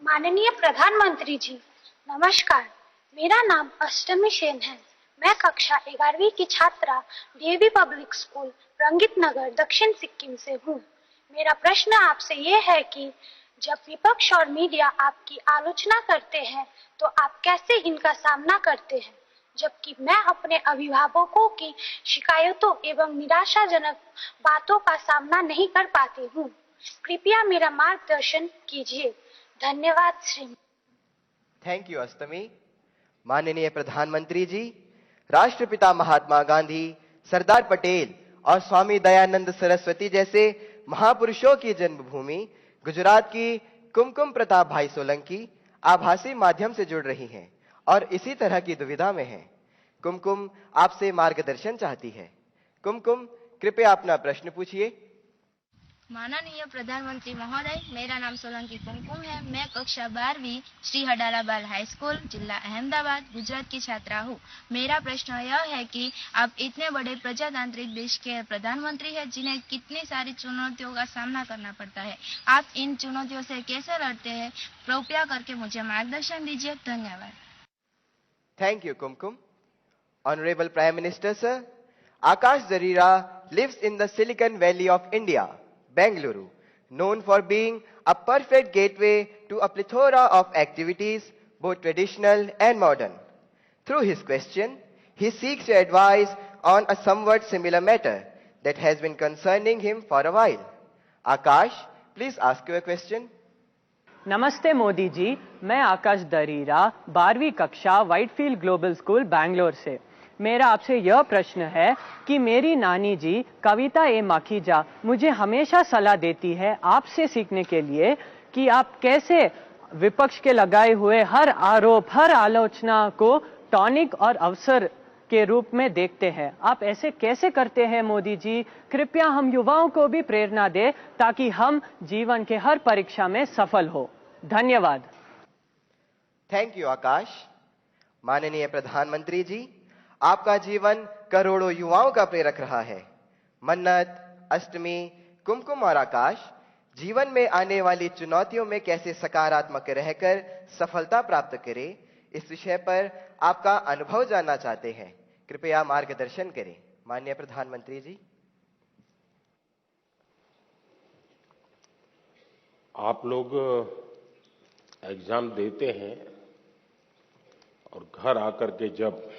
माननीय प्रधानमंत्री जी, नमस्कार। मेरा नाम अष्टमी सेन है। मैं कक्षा 11वीं की छात्रा डीएवी पब्लिक स्कूल रंगित नगर दक्षिण सिक्किम से हूँ। मेरा प्रश्न आपसे ये है कि जब विपक्ष और मीडिया आपकी आलोचना करते हैं तो आप कैसे इनका सामना करते हैं, जबकि मैं अपने अभिभावकों की शिकायतों एवं निराशाजनक बातों का सामना नहीं कर पाती हूँ। कृपया मेरा मार्गदर्शन कीजिए। धन्यवाद श्री। थैंक यू अष्टमी। माननीय प्रधानमंत्री जी, राष्ट्रपिता महात्मा गांधी, सरदार पटेल और स्वामी दयानंद सरस्वती जैसे महापुरुषों की जन्मभूमि गुजरात की कुमकुम प्रताप भाई सोलंकी आभासी माध्यम से जुड़ रही हैं और इसी तरह की दुविधा में हैं। कुमकुम आपसे मार्गदर्शन चाहती है। कुमकुम, कृपया अपना प्रश्न पूछिए। माननीय प्रधानमंत्री महोदय, मेरा नाम सोलंकी कुमकुम है। मैं कक्षा 12वीं श्री हडाला बाल हाई स्कूल, जिला अहमदाबाद, गुजरात की छात्रा हूँ। मेरा प्रश्न यह है कि आप इतने बड़े प्रजातांत्रिक देश के प्रधानमंत्री हैं, जिन्हें कितनी सारी चुनौतियों का सामना करना पड़ता है। आप इन चुनौतियों से कैसे लड़ते हैं? कृपया करके मुझे मार्गदर्शन दीजिए। धन्यवाद। Thank you, Kumkum. Honorable Prime Minister, sir, Akash Zarira lives in the Silicon Valley of India, Bengaluru, known for being a perfect gateway to a plethora of activities, both traditional and modern. Through his question, he seeks your advice on a somewhat similar matter that has been concerning him for a while. Akash, please ask your question. नमस्ते मोदी जी, मैं आकाश दरीरा 12वीं कक्षा Whitefield global school Bangalore से। मेरा आपसे यह प्रश्न है कि मेरी नानी जी कविता ए माखीजा मुझे हमेशा सलाह देती है आपसे सीखने के लिए कि आप कैसे विपक्ष के लगाए हुए हर आरोप, हर आलोचना को टॉनिक और अवसर के रूप में देखते हैं। आप ऐसे कैसे करते हैं मोदी जी? कृपया हम युवाओं को भी प्रेरणा दें ताकि हम जीवन के हर परीक्षा में सफल हो। धन्यवाद। थैंक यू आकाश। माननीय प्रधानमंत्री जी, आपका जीवन करोड़ों युवाओं का प्रेरक रहा है। मन्नत, अष्टमी, कुमकुम और आकाश जीवन में आने वाली चुनौतियों में कैसे सकारात्मक रहकर सफलता प्राप्त करें, इस विषय पर आपका अनुभव जानना चाहते हैं। कृपया मार्गदर्शन करें। माननीय प्रधानमंत्री जी। आप लोग एग्जाम देते हैं और घर आकर के जब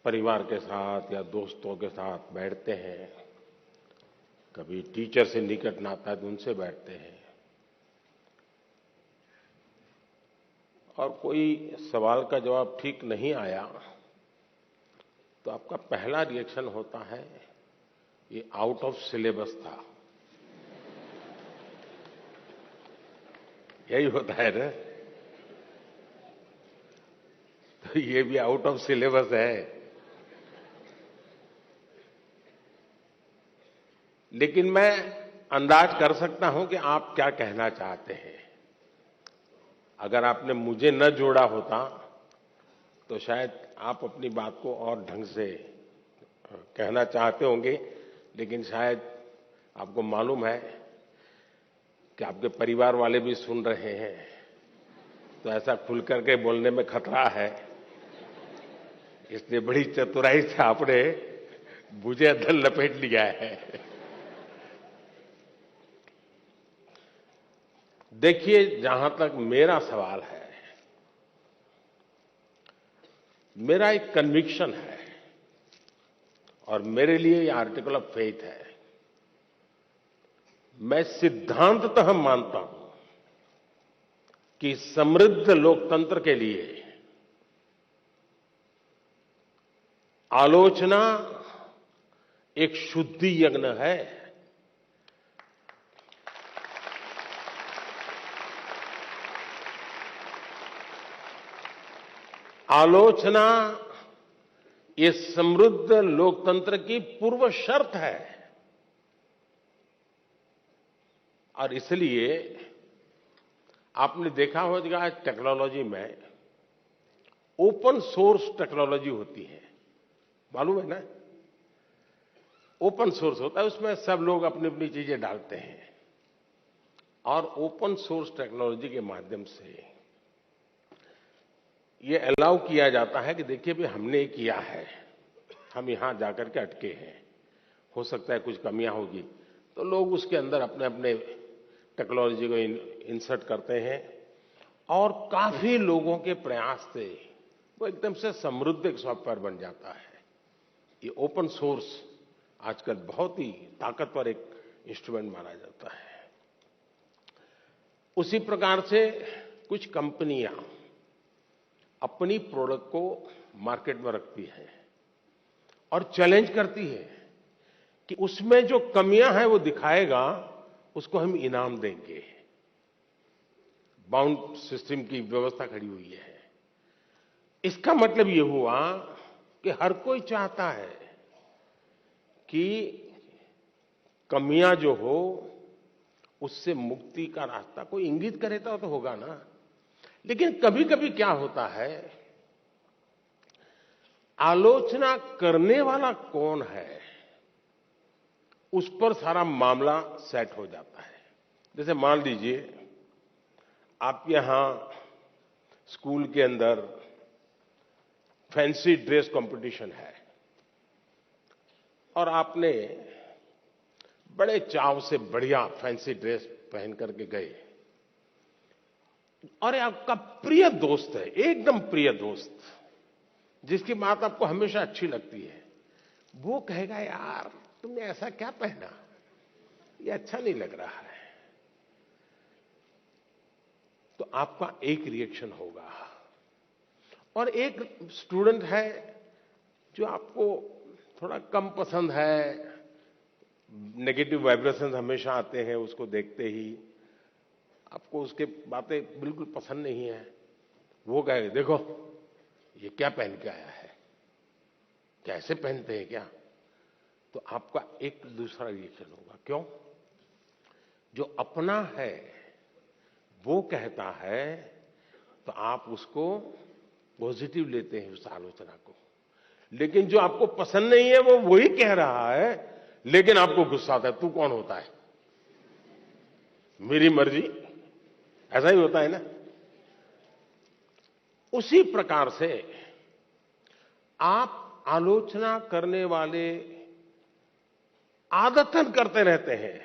परिवार के साथ या दोस्तों के साथ बैठते हैं, कभी टीचर से निकट नाता है तो उनसे बैठते हैं और कोई सवाल का जवाब ठीक नहीं आया तो आपका पहला रिएक्शन होता है ये आउट ऑफ सिलेबस था। यही होता है ना? तो ये भी आउट ऑफ सिलेबस है। लेकिन मैं अंदाज कर सकता हूं कि आप क्या कहना चाहते हैं। अगर आपने मुझे न जोड़ा होता तो शायद आप अपनी बात को और ढंग से कहना चाहते होंगे, लेकिन शायद आपको मालूम है कि आपके परिवार वाले भी सुन रहे हैं, तो ऐसा खुल करके बोलने में खतरा है। इसलिए बड़ी चतुराई से आपने मुझे अंदर लपेट लिया है। देखिए, जहां तक मेरा सवाल है, मेरा एक कन्विक्शन है और मेरे लिए ये आर्टिकल ऑफ फेथ है। मैं सिद्धांततः मानता हूं कि समृद्ध लोकतंत्र के लिए आलोचना एक शुद्धि यज्ञ है। आलोचना ये समृद्ध लोकतंत्र की पूर्व शर्त है और इसलिए आपने देखा होगा टेक्नोलॉजी में ओपन सोर्स टेक्नोलॉजी होती है, मालूम है ना? ओपन सोर्स होता है, उसमें सब लोग अपनी अपनी चीजें डालते हैं। और ओपन सोर्स टेक्नोलॉजी के माध्यम से ये अलाउ किया जाता है कि देखिए भी हमने ये किया है, हम यहां जाकर के अटके हैं, हो सकता है कुछ कमियां होगी, तो लोग उसके अंदर अपने अपने टेक्नोलॉजी को इंसर्ट करते हैं और काफी लोगों के प्रयास से वो एकदम से समृद्ध एक सॉफ्टवेयर बन जाता है। ये ओपन सोर्स आजकल बहुत ही ताकतवर एक इंस्ट्रूमेंट माना जाता है। उसी प्रकार से कुछ कंपनियां अपनी प्रोडक्ट को मार्केट में रखती हैं और चैलेंज करती है कि उसमें जो कमियां हैं वो दिखाएगा, उसको हम इनाम देंगे। बाउंड सिस्टम की व्यवस्था खड़ी हुई है। इसका मतलब ये हुआ कि हर कोई चाहता है कि कमियां जो हो उससे मुक्ति का रास्ता कोई इंगित करे तो होगा ना। लेकिन कभी कभी क्या होता है, आलोचना करने वाला कौन है उस पर सारा मामला सेट हो जाता है। जैसे मान लीजिए आप यहां स्कूल के अंदर फैंसी ड्रेस कंपटीशन है और आपने बड़े चाव से बढ़िया फैंसी ड्रेस पहन करके गए और आपका प्रिय दोस्त है, एकदम प्रिय दोस्त, जिसकी बात आपको हमेशा अच्छी लगती है, वो कहेगा यार तुमने ऐसा क्या पहना, ये अच्छा नहीं लग रहा है। तो आपका एक रिएक्शन होगा। और एक स्टूडेंट है जो आपको थोड़ा कम पसंद है, नेगेटिव वाइब्रेशंस हमेशा आते हैं उसको देखते ही, आपको उसके बातें बिल्कुल पसंद नहीं है। वो कहेगा देखो ये क्या पहन के आया है, कैसे पहनते हैं क्या। तो आपका एक दूसरा रिएक्शन होगा। क्यों? जो अपना है वो कहता है तो आप उसको पॉजिटिव लेते हैं उस आलोचना को। लेकिन जो आपको पसंद नहीं है वो वही कह रहा है, लेकिन आपको गुस्सा आता है, तू कौन होता है, मेरी मर्जी। ऐसा ही होता है ना। उसी प्रकार से आप आलोचना करने वाले आदतन करते रहते हैं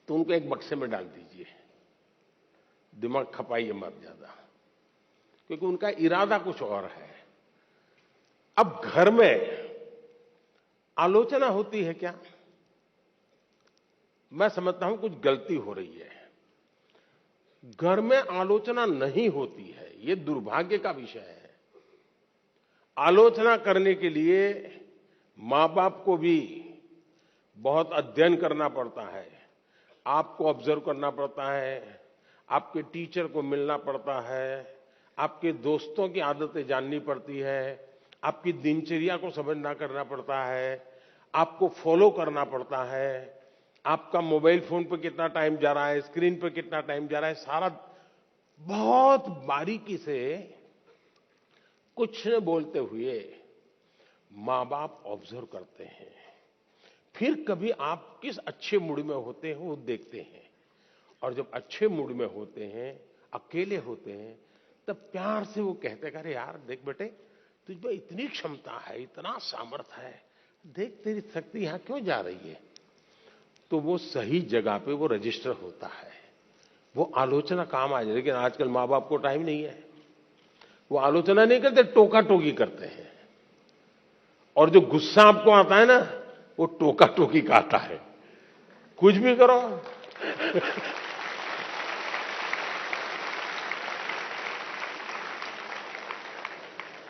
तो उनको एक बक्से में डाल दीजिए, दिमाग खपाइए मत ज्यादा, क्योंकि उनका इरादा कुछ और है। अब घर में आलोचना होती है क्या? मैं समझता हूं कुछ गलती हो रही है। घर में आलोचना नहीं होती है, यह दुर्भाग्य का विषय है। आलोचना करने के लिए मां बाप को भी बहुत अध्ययन करना पड़ता है, आपको ऑब्जर्व करना पड़ता है, आपके टीचर को मिलना पड़ता है, आपके दोस्तों की आदतें जाननी पड़ती है, आपकी दिनचर्या को समझना करना पड़ता है, आपको फॉलो करना पड़ता है, आपका मोबाइल फोन पर कितना टाइम जा रहा है, स्क्रीन पर कितना टाइम जा रहा है, सारा बहुत बारीकी से कुछ न बोलते हुए मां बाप ऑब्जर्व करते हैं। फिर कभी आप किस अच्छे मूड में होते हैं वो देखते हैं, और जब अच्छे मूड में होते हैं, अकेले होते हैं, तब प्यार से वो कहते हैं, अरे यार देख बेटे तुझ में इतनी क्षमता है, इतना सामर्थ्य है, देख तेरी शक्ति यहां क्यों जा रही है। तो वो सही जगह पे वो रजिस्टर होता है, वो आलोचना काम आ जाए। लेकिन आजकल माँ बाप को टाइम नहीं है, वो आलोचना नहीं करते, टोका टोकी करते हैं। और जो गुस्सा आपको आता है ना, वो टोका टोकी का आता है, कुछ भी करो।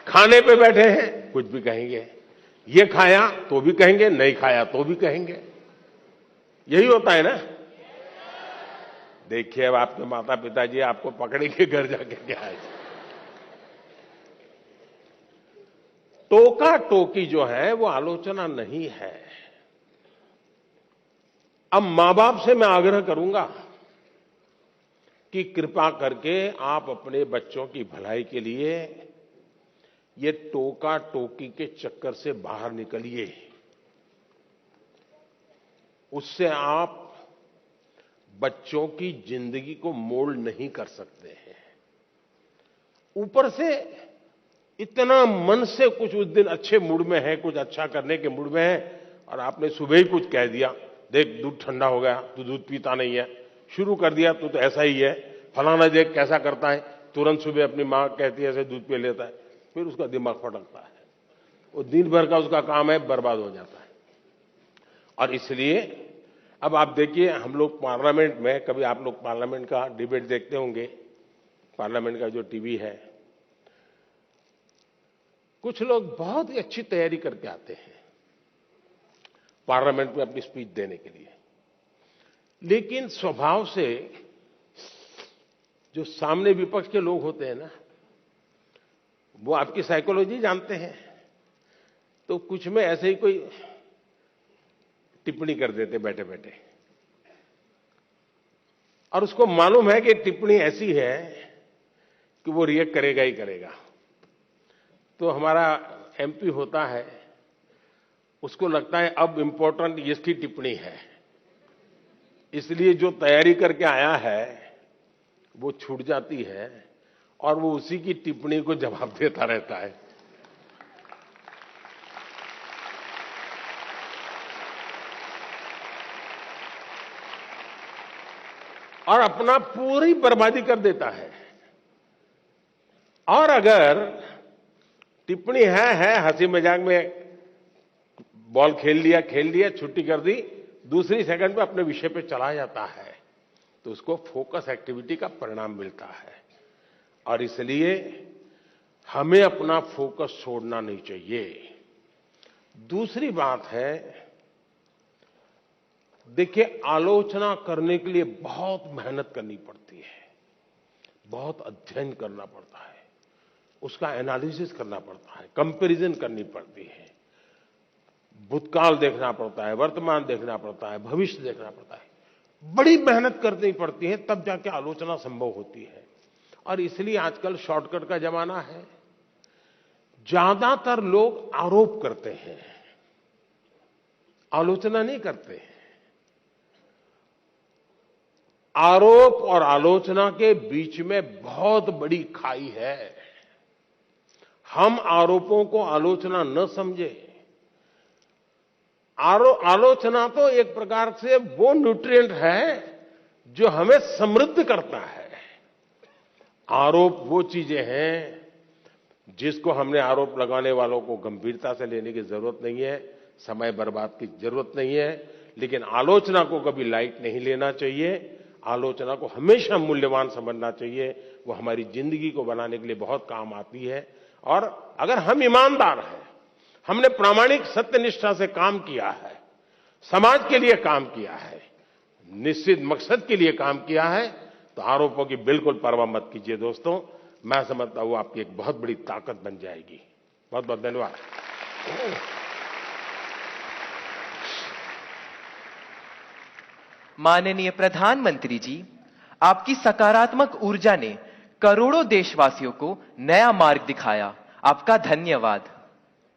खाने पे बैठे हैं कुछ भी कहेंगे, ये खाया तो भी कहेंगे, नहीं खाया तो भी कहेंगे। यही होता है ना। देखिए अब आपके माता पिताजी आपको पकड़ेंगे घर जाके क्या है। टोका टोकी जो है वो आलोचना नहीं है। अब मां बाप से मैं आग्रह करूंगा कि कृपा करके आप अपने बच्चों की भलाई के लिए ये टोका टोकी के चक्कर से बाहर निकलिए। उससे आप बच्चों की जिंदगी को मोल्ड नहीं कर सकते हैं। ऊपर से इतना मन से कुछ उस दिन अच्छे मूड में है, कुछ अच्छा करने के मूड में है, और आपने सुबह ही कुछ कह दिया, देख दूध ठंडा हो गया, तू दूध पीता नहीं है, शुरू कर दिया तू तो ऐसा ही है, फलाना देख कैसा करता है, तुरंत सुबह अपनी माँ कहती है ऐसे दूध पी लेता है, फिर उसका दिमाग फटकता है, वो दिन भर का उसका काम है बर्बाद हो जाता है। और इसलिए अब आप देखिए, हम लोग पार्लियामेंट में, कभी आप लोग पार्लियामेंट का डिबेट देखते होंगे, पार्लियामेंट का जो टीवी है, कुछ लोग बहुत ही अच्छी तैयारी करके आते हैं पार्लियामेंट में अपनी स्पीच देने के लिए, लेकिन स्वभाव से जो सामने विपक्ष के लोग होते हैं ना, वो आपकी साइकोलॉजी जानते हैं, तो कुछ में ऐसे ही कोई टिप्पणी कर देते बैठे बैठे, और उसको मालूम है कि टिप्पणी ऐसी है कि वो रिएक्ट करेगा ही करेगा। तो हमारा एमपी होता है, उसको लगता है अब इंपॉर्टेंट इसकी टिप्पणी है, इसलिए जो तैयारी करके आया है वो छूट जाती है और वो उसी की टिप्पणी को जवाब देता रहता है। और अपना पूरी बर्बादी कर देता है। और अगर टिप्पणी है हंसी मजाक में, बॉल खेल लिया, छुट्टी कर दी, दूसरी सेकंड पे अपने विषय पे चला जाता है, तो उसको फोकस एक्टिविटी का परिणाम मिलता है। और इसलिए हमें अपना फोकस छोड़ना नहीं चाहिए। दूसरी बात है, देखिए, आलोचना करने के लिए बहुत मेहनत करनी पड़ती है, बहुत अध्ययन करना पड़ता है, उसका एनालिसिस करना पड़ता है, कंपैरिजन करनी पड़ती है, भूतकाल देखना पड़ता है, वर्तमान देखना पड़ता है, भविष्य देखना पड़ता है, बड़ी मेहनत करनी पड़ती है, तब जाके आलोचना संभव होती है। और इसलिए आजकल शॉर्टकट का जमाना है। ज्यादातर लोग आरोप करते हैं, आलोचना नहीं करते हैं। आरोप और आलोचना के बीच में बहुत बड़ी खाई है। हम आरोपों को आलोचना न समझे। आलोचना तो एक प्रकार से वो न्यूट्रिएंट है जो हमें समृद्ध करता है। आरोप वो चीजें हैं जिसको हमने आरोप लगाने वालों को गंभीरता से लेने की जरूरत नहीं है, समय बर्बाद की जरूरत नहीं है। लेकिन आलोचना को कभी लाइट नहीं लेना चाहिए, आलोचना को हमेशा मूल्यवान समझना चाहिए। वो हमारी जिंदगी को बनाने के लिए बहुत काम आती है। और अगर हम ईमानदार हैं, हमने प्रामाणिक सत्यनिष्ठा से काम किया है, समाज के लिए काम किया है, निश्चित मकसद के लिए काम किया है, तो आरोपों की बिल्कुल परवाह मत कीजिए दोस्तों। मैं समझता हूं आपकी एक बहुत बड़ी ताकत बन जाएगी। बहुत बहुत धन्यवाद। माननीय प्रधानमंत्री जी, आपकी सकारात्मक ऊर्जा ने करोड़ों देशवासियों को नया मार्ग दिखाया। आपका धन्यवाद।